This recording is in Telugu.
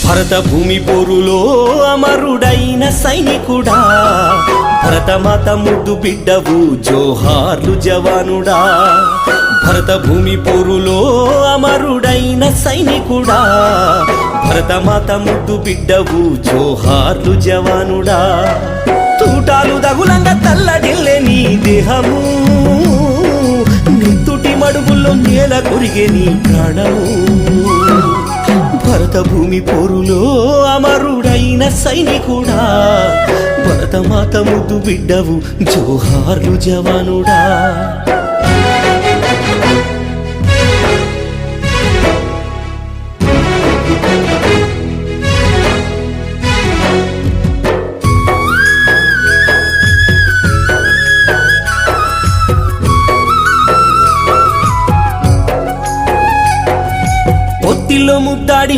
భరత భూమి పోరులో అమరుడైన సైనికుడా, భరతమాత ముద్దు బిడ్డవు జోహార్లు జవానుడా. భరత భూమి పోరులో అమరుడైన సైనికుడా, భరతమాత ముద్దు బిడ్డవు జోహార్లు జవానుడా. తూటాలు దగులంగా తల్లడిల్లే నీ దేహము, నిత్తుటి మడుగుల్లో నేల కొరిగే నీ ప్రాణము. భరత భూమి పోరులో అమరుడైన సైనికుడా, భరతమాత ముద్దు బిడ్డవు జోహార్లు జవానుడా. పొత్తిలో ముద్దాడి